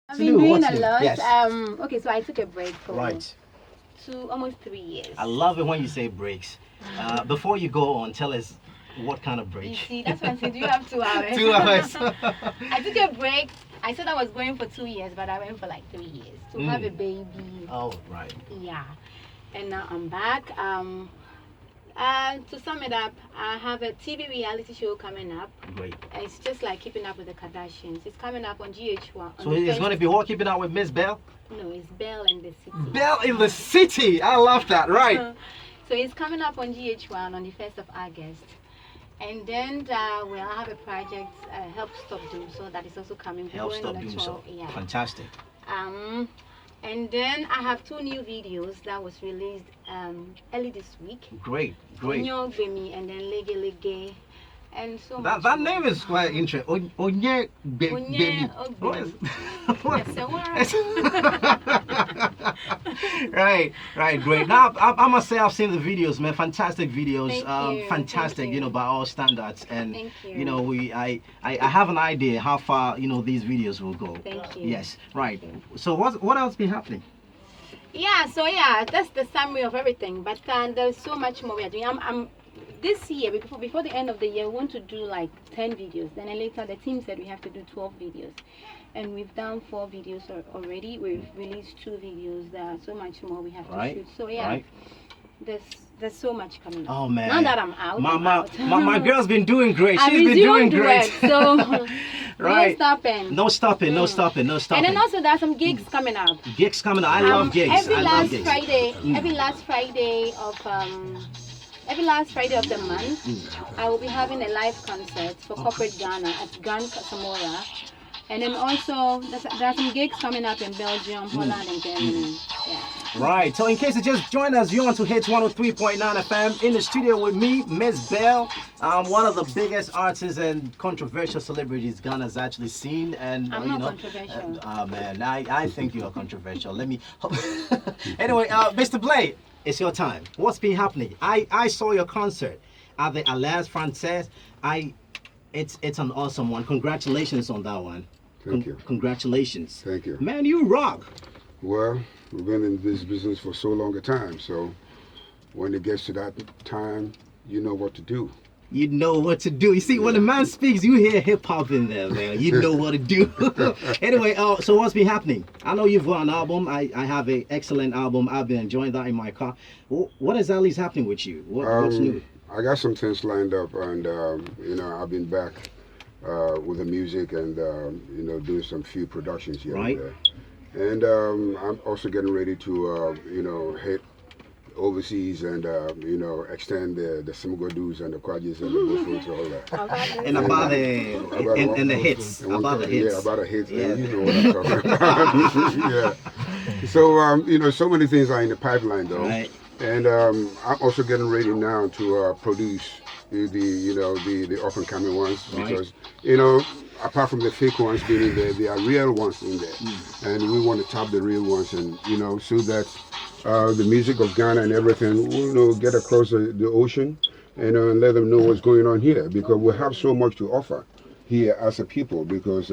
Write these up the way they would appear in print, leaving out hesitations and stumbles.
I've been doing a lot. Yes. Okay, so I took a break for Right. almost 3 years. I love it when you say breaks. Before you go on, tell us what kind of You break. see, that's why I said, do you have 2 hours? 2 hours. I took a break. I said I was going for 2 years, but I went for like 3 years to have a baby. Oh, right. Yeah, and now I'm back. To sum it up, I have a TV reality show coming up. Great. It's just like Keeping Up with the Kardashians. It's coming up on GH1. So it's going to be what, keeping out with Mzbel? No, it's Belle in the City. Belle in the City. I love that. Right. So it's coming up on GH1 on the 1st of August. And then we'll have a project, Help Stop Doom, so that is also coming. Help Going Stop on the Doom. 12th, So yeah. fantastic. And then I have 2 new videos that was released early this week. Great. Great. Onyo Gbemi and then Lege Lege. And so That much name more. is quite interesting. Onye Baby. Ogbemi. Right, great. Now, I must say I've seen the videos, man. Fantastic videos. Thank you, Fantastic, thank you. by all standards. And Thank you. I have an idea how far these videos will go. Thank you. Yes, right. So what else been happening? Yeah, so that's the summary of everything. But there's so much more we are doing. I'm this year before the end of the year, we want to do like 10 videos. Then later the team said we have to do 12 videos, and we've done 4 videos already. We've released 2 videos. There are so much more we have to Right. shoot. So yeah, Right. there's so much coming up. Oh man. Now that I'm out, My girl's been doing great. I She's been doing resumed great. work, so Right. no stopping. No stopping. No stopping. No stopping. And then also there are some gigs coming up. gigs coming. I love gigs. Every I love last gigs. Friday, every last Friday of the month, I will be having a live concert for corporate Ghana at Grand Samora. And then also, there are some gigs coming up in Belgium, Holland, and Germany. Yeah. Right. So in case you just joined us, you're on to Hits 103.9 FM in the studio with me, Mzbel. One of the biggest artists and controversial celebrities Ghana's actually seen. And I'm not controversial. Man, I think you are controversial. Let me. Anyway, Mr. Blay, it's your time. What's been happening? I saw your concert at the Alliance Française. It's an awesome one. Congratulations on that one. Thank you. Congratulations. Thank you. Man, you rock. Well, we've been in this business for so long a time, so when it gets to that time, you know what to do. You know what to do. You see, when a man speaks, you hear hip hop in there, man. You know what to do. Anyway, so what's been happening? I know you've got an album. I have an excellent album. I've been enjoying that in my car. What exactly is happening with you? What's new? I got some things lined up, and I've been back with the music and doing some few productions here Right. and there. And I'm also getting ready to hit overseas and extend the Simogodus and the Kwajas and the Buffos and all that. And about the hits. About the hits. Yeah, about the hits. Yeah. And you know what I'm talking about. Yeah. So so many things are in the pipeline though. Right. And I'm also getting ready now to produce the up and coming ones, because apart from the fake ones being in there, there are real ones in there, and we want to tap the real ones, and so that the music of Ghana and everything will get across the ocean and let them know what's going on here, because we have so much to offer here as a people, because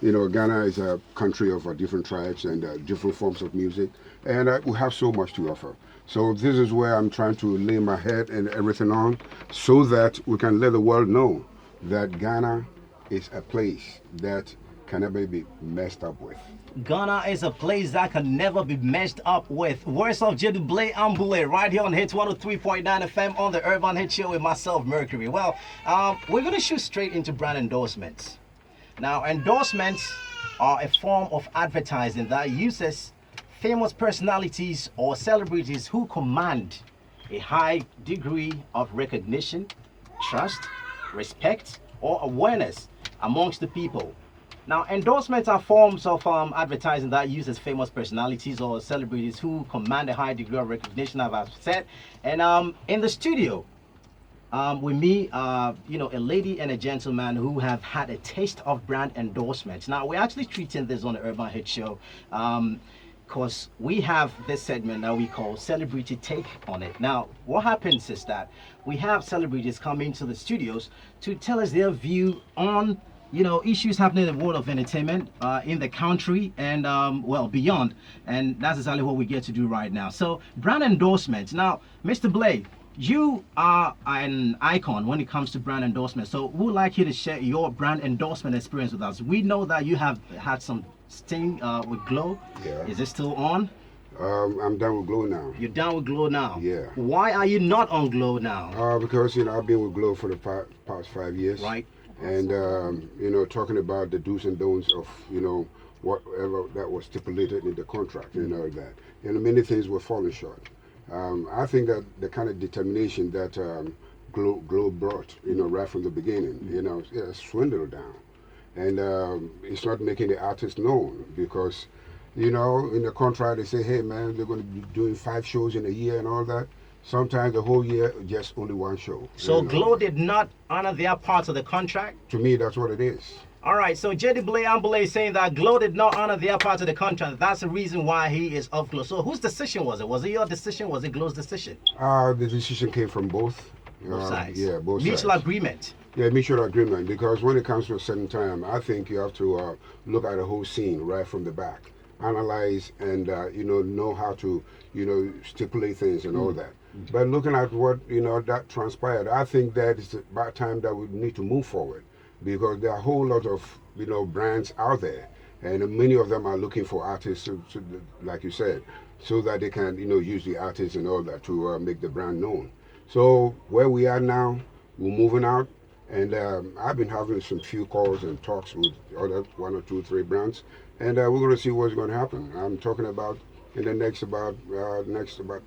Ghana is a country of different tribes and different forms of music, and we have so much to offer. So this is where I'm trying to lay my head and everything on, so that we can let the world know that Ghana is a place that can never be messed up with. Ghana is a place that can never be messed up with. Words of Jedu Blay Ambule right here on Hits 103.9 FM on the Urban Hit Show with myself, Mercury. Well, we're going to shoot straight into brand endorsements. Now, endorsements are a form of advertising that uses famous personalities or celebrities who command a high degree of recognition, trust, respect, or awareness amongst the people. Now, endorsements are forms of advertising that uses famous personalities or celebrities who command a high degree of recognition, as I've said. And in the studio, with me, a lady and a gentleman who have had a taste of brand endorsements. Now, we're actually treating this on the Urban Hit Show because we have this segment that we call Celebrity Take on it. Now, what happens is that we have celebrities come into the studios to tell us their view on issues happening in the world of entertainment, in the country, and well, beyond. And that's exactly what we get to do right now. So, brand endorsement. Now, Mr. Blay, you are an icon when it comes to brand endorsement. So, we would like you to share your brand endorsement experience with us. We know that you have had some sting with Glow. Yeah. Is it still on? I'm done with Glow now. You're down with Glow now? Yeah. Why are you not on Glow now? Because I've been with Glow for the past 5 years. Right. And talking about the do's and don'ts of whatever that was stipulated in the contract, that many things were falling short. I think that the kind of determination that Glow brought, right from the beginning, it swindled down, and it's not making the artist known because, in the contract they say, hey man, they're going to be doing 5 shows in a year and all that. Sometimes the whole year, just only 1 show. So Glow did not honor their part of the contract? To me, that's what it is. All right, so Jedi Blay Ambulay is saying that Glow did not honor their part of the contract. That's the reason why he is off Glow. So whose decision was it? Was it your decision? Was it Glow's decision? The decision came from both. Both sides? Yeah, both sides. Mutual agreement? Yeah, mutual agreement. Because when it comes to a certain time, I think you have to look at the whole scene right from the back. Analyze and, know how to, stipulate things and all that. But looking at what that transpired, I think that it's about time that we need to move forward because there are a whole lot of brands out there, and many of them are looking for artists, to like you said, so that they can use the artists and all that to make the brand known. So where we are now, we're moving out, and I've been having some few calls and talks with other 1 or 2, 3 brands, and we're going to see what's going to happen. I'm talking about in the next about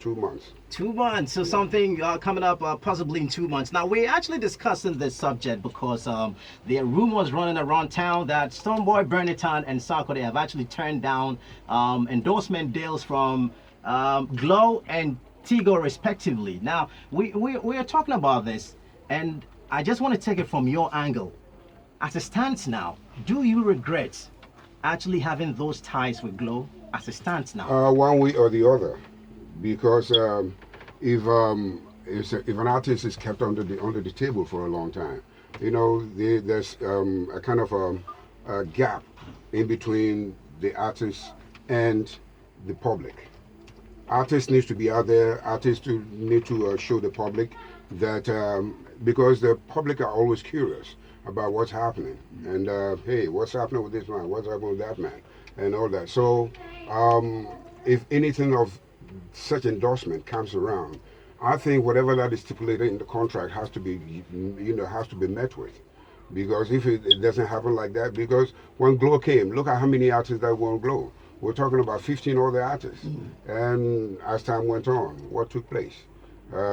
2 months. 2 months, so something coming up possibly in 2 months. Now we're actually discussing this subject because there are rumors running around town that Stonebwoy, Bernitan, and Sarkodie have actually turned down endorsement deals from Glow and Tigo respectively. Now we are talking about this, and I just want to take it from your angle. As it stands now, do you regret actually having those ties with Glow? As it stands now, one way or the other, because if an artist is kept under the table for a long time, there's a kind of a gap in between the artist and the public. Artists need to be out there. Artists need to show the public that because the public are always curious about what's happening and hey, what's happening with this man? What's happening with that man? And all that. So if anything of such endorsement comes around, I think whatever that is stipulated in the contract has to be, has to be met with. Because if it doesn't happen like that, because when Glow came, look at how many artists that were on Glow. We're talking about 15 other artists. And as time went on, what took place?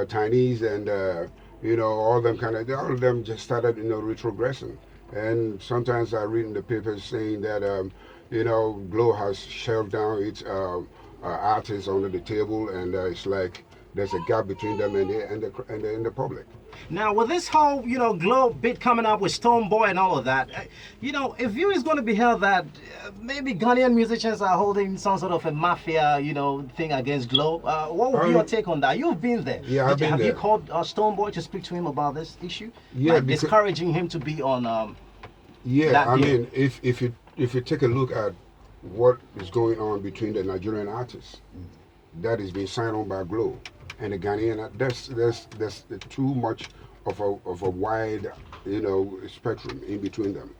Chinese and, all them all of them just started, retrogressing. And sometimes I read in the papers saying that, Glow has shelved down its artists under the table, and it's like there's a gap between them and the public. Now, with this whole, Glow bit coming up with Stonebwoy and all of that, if view is going to be held that maybe Ghanaian musicians are holding some sort of a mafia, thing against Glow, what would be your take on that? You've been there. Yeah, I've been Have there. you called Stonebwoy to speak to him about this issue? Yeah, like discouraging him to be on. Yeah, I mean, if you take a look at what is going on between the Nigerian artists that is being signed on by Glow and the Ghanaian, there's too much of a wide spectrum in between them.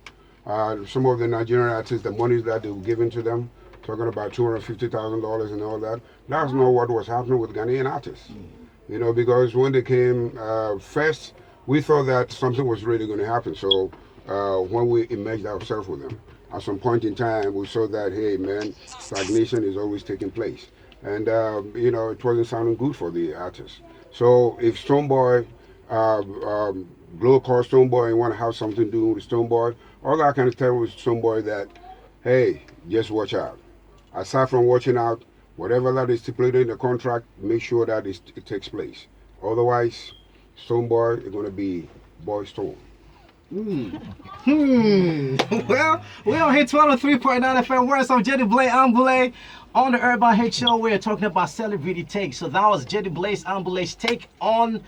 Some of the Nigerian artists, the money that they were given to them, talking about $250,000 and all that, that's not what was happening with Ghanaian artists. Because when they came first, we thought that something was really going to happen. So when we immersed ourselves with them, at some point in time, we saw that, hey man, stagnation is always taking place. And, it wasn't sounding good for the artists. So if Stonebwoy, Glow calls Stonebwoy and want to have something to do with Stonebwoy, all I can tell with Stonebwoy that, hey, just watch out. Aside from watching out, whatever that is stipulated in the contract, make sure that it takes place. Otherwise, Stonebwoy is going to be Boy Stone. Well, we are here 103.9 FM. Words of Jedi Blaze Ambule on the Urban Hit Show. We're talking about celebrity takes. So that was Jedi Blaze Ambule's take on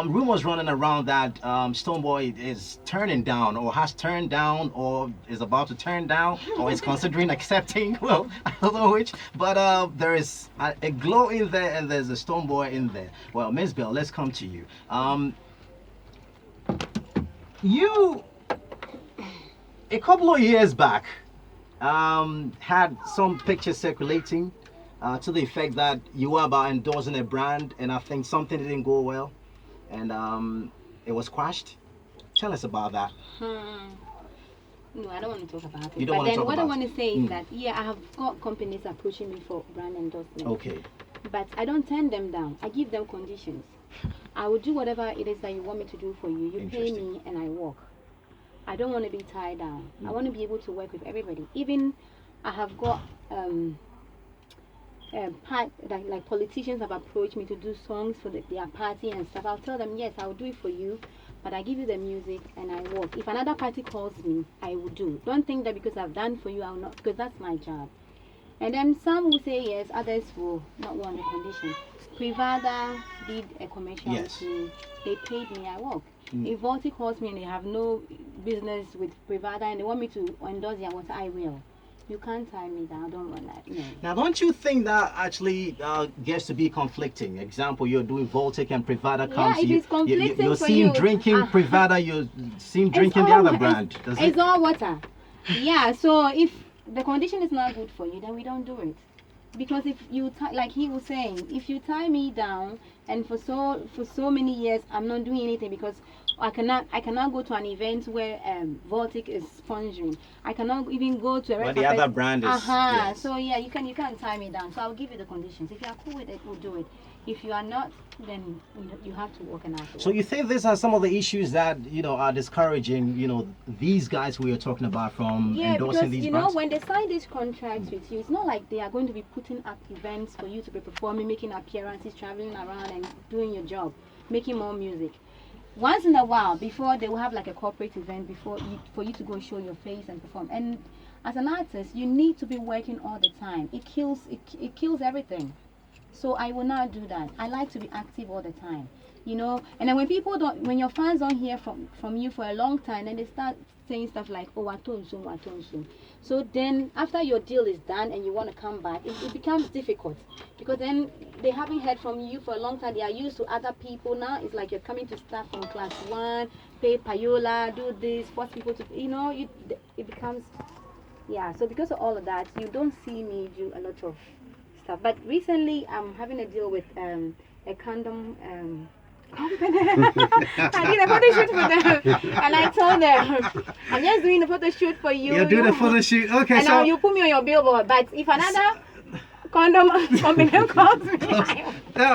rumors running around that Stonebwoy is turning down, or has turned down, or is about to turn down, or is considering accepting. Well, I don't know which, but there is a glow in there, and there's a Stonebwoy in there. Well, Mzbel, let's come to you. You, a couple of years back, had some pictures circulating to the effect that you were about endorsing a brand, and I think something didn't go well, and it was quashed. Tell us about that. No, I don't want to talk about it. You don't but want to then talk what I about want it. to say is that, yeah, I have got companies approaching me for brand endorsement. Okay. But I don't turn them down. I give them conditions. I will do whatever it is that you want me to do for you. You pay Interesting. me and I work. I don't want to be tied down. I want to be able to work with everybody. Even I have got like politicians have approached me to do songs for their party and stuff. I'll tell them, yes, I'll do it for you, but I give you the music and I work. If another party calls me, I will do. Don't think that because I've done for you, I'll not, because that's my job. And then some will say yes, others will not want the condition. Privada did a commercial Yes. with me. They paid me, I work. If Volti calls me and they have no business with Privada and they want me to endorse their water, I will. You can't tie me down. I don't want that. No. Now, don't you think that actually gets to be conflicting? Example, you're doing Voltic and Privada comes. it is conflicting you're for seeing you. drinking Privada, you're seeing It's drinking the all- other brand. Does It's it? all water. Yeah, so if the condition is not good for you, then we don't do it. Because if you like he was saying, if you tie me down and for so many years I'm not doing anything because I cannot go to an event where Voltic is sponsoring. I cannot even go to a Well, red the carpet. other brand is. Yes. So yeah, you can't tie me down. So I'll give you the conditions. If you are cool with it, we'll do it. If you are not, then you have to work and I have to work. So you think these are some of the issues that are discouraging these guys we are talking about from Yeah, endorsing because these you know brands? when they sign these contracts with you, it's not like they are going to be putting up events for you to be performing, making appearances, traveling around and doing your job, making more music. Once in a while, before they will have like a corporate event for you to go show your face and perform. And as an artist, you need to be working all the time. It kills everything. So I will not do that. I like to be active all the time, And then when your fans don't hear from you for a long time, then they start saying stuff like, oh, watonso. So then after your deal is done and you want to come back, it becomes difficult because then they haven't heard from you for a long time. They are used to other people now. It's like you're coming to start from class 1, pay payola, do this, force people to, it becomes, yeah. So because of all of that, you don't see me do a lot of stuff. But recently, I'm having a deal with a condom company. I did a photo shoot for them, and I told them, I'm just doing the photo shoot for you. You're doing a photo shoot. Okay, and so now you put me on your billboard. But if another condom company calls me,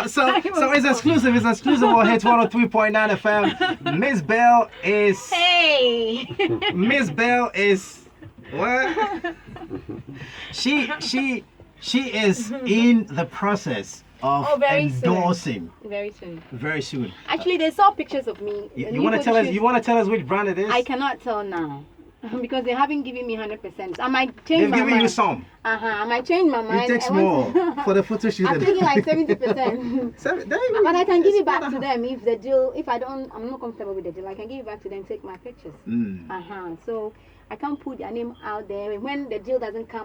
so it's exclusive. It's exclusive on Hit 103.9 FM. Mzbel is hey. Mzbel is what? She is in the process of very endorsing Very soon. very soon. Actually, they saw pictures of me. You want to tell us? You want to tell us which brand it is? I cannot tell now. Because they haven't given me 100%. I might change They've my given mind. you some. I might change my mind. It takes I want more to- for the photo shoot. I'm thinking like 70%. But I can give it back to them if the deal. If I'm not comfortable with the deal. I can give it back to them. Take my pictures. Mm. So I can't put their name out there when the deal doesn't come